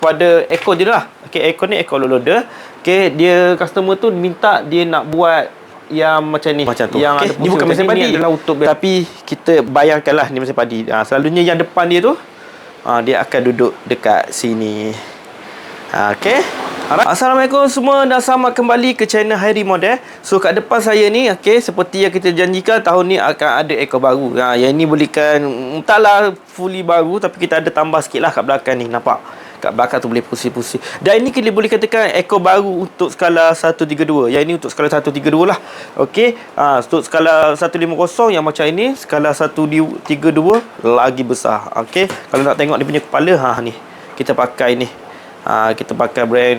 pada ekor je lah. Okey, ekor ni ekor loader. Okey, dia customer tu minta dia nak buat yang macam ni, macam tu. Yang ada ni bukan mesin padi, adalah untuk, tapi kita bayangkanlah ni mesin padi. Selalunya yang depan dia tu dia akan duduk dekat sini. Okey. Assalamualaikum semua dan selamat kembali ke channel Hairi Model. So kat depan saya ni, okey, seperti yang kita janjikan, tahun ni akan ada ekor baru. Yang ni belikan entahlah fully baru, tapi kita ada tambah sikit lah kat belakang ni, nampak? Kat belakang tu boleh pusing-pusing. Dan ini kita boleh katakan ekor baru untuk skala 132. Yang ini untuk skala 132 lah. Okey. Untuk skala 150 yang macam ini, skala 132 lagi besar. Okey. Kalau nak tengok dia punya kepala, ni. Kita pakai ni. Kita pakai brand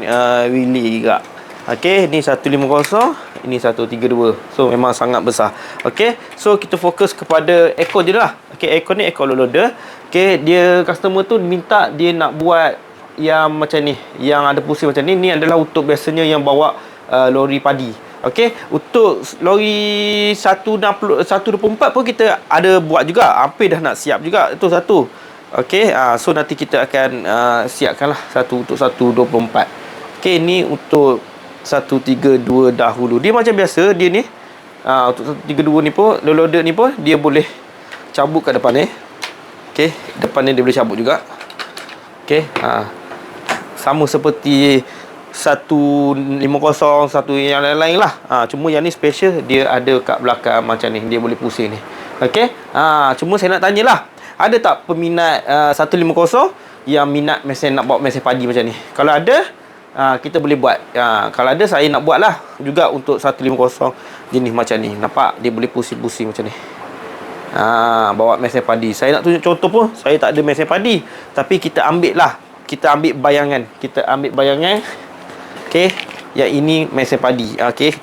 Willy juga. Okey, ni 150, ini 132. So memang sangat besar. Okey. So kita fokus kepada ekor je lah. Okey, ekor ni ekor loader. Okey, dia customer tu minta dia nak buat yang macam ni, yang ada pusing macam ni. Ni adalah untuk biasanya yang bawa lori padi. Okey, untuk lori 124 pun kita ada buat juga. Hampir dah nak siap juga. Itu satu. Okey, so nanti kita akan siapkanlah satu untuk 124. Okey, ni untuk 132 dahulu. Dia macam biasa dia ni. Untuk 132 ni pun, loader ni pun dia boleh cabut kat depan ni. Okey, depan ni dia boleh cabut juga. Okey, sama seperti 150, satu yang lain-lain lah. Cuma yang ni special, dia ada kat belakang macam ni, dia boleh pusing ni. Okey, cuma saya nak tanyalah, ada tak peminat 150 yang minat mesin, nak bawa mesin padi macam ni? Kalau ada, kita boleh buat. Kalau ada, saya nak buat lah juga untuk 150 jenis macam ni. Nampak? Dia boleh pusing-pusing macam ni. Bawa mesin padi. Saya nak tunjuk contoh pun, saya tak ada mesin padi, tapi kita ambil lah, kita ambil bayangan. Okey, yang ini mesin padi. Okey,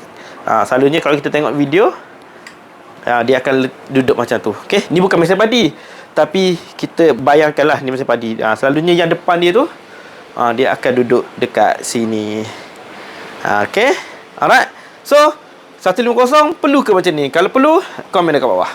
selalunya kalau kita tengok video, dia akan duduk macam tu. Okey, ni bukan mesin padi, tapi kita bayangkanlah ni mesin padi. Selalunya yang depan dia tu, dia akan duduk dekat sini. Okey, alright. So 150 perlu ke macam ni? Kalau perlu, komen dekat bawah.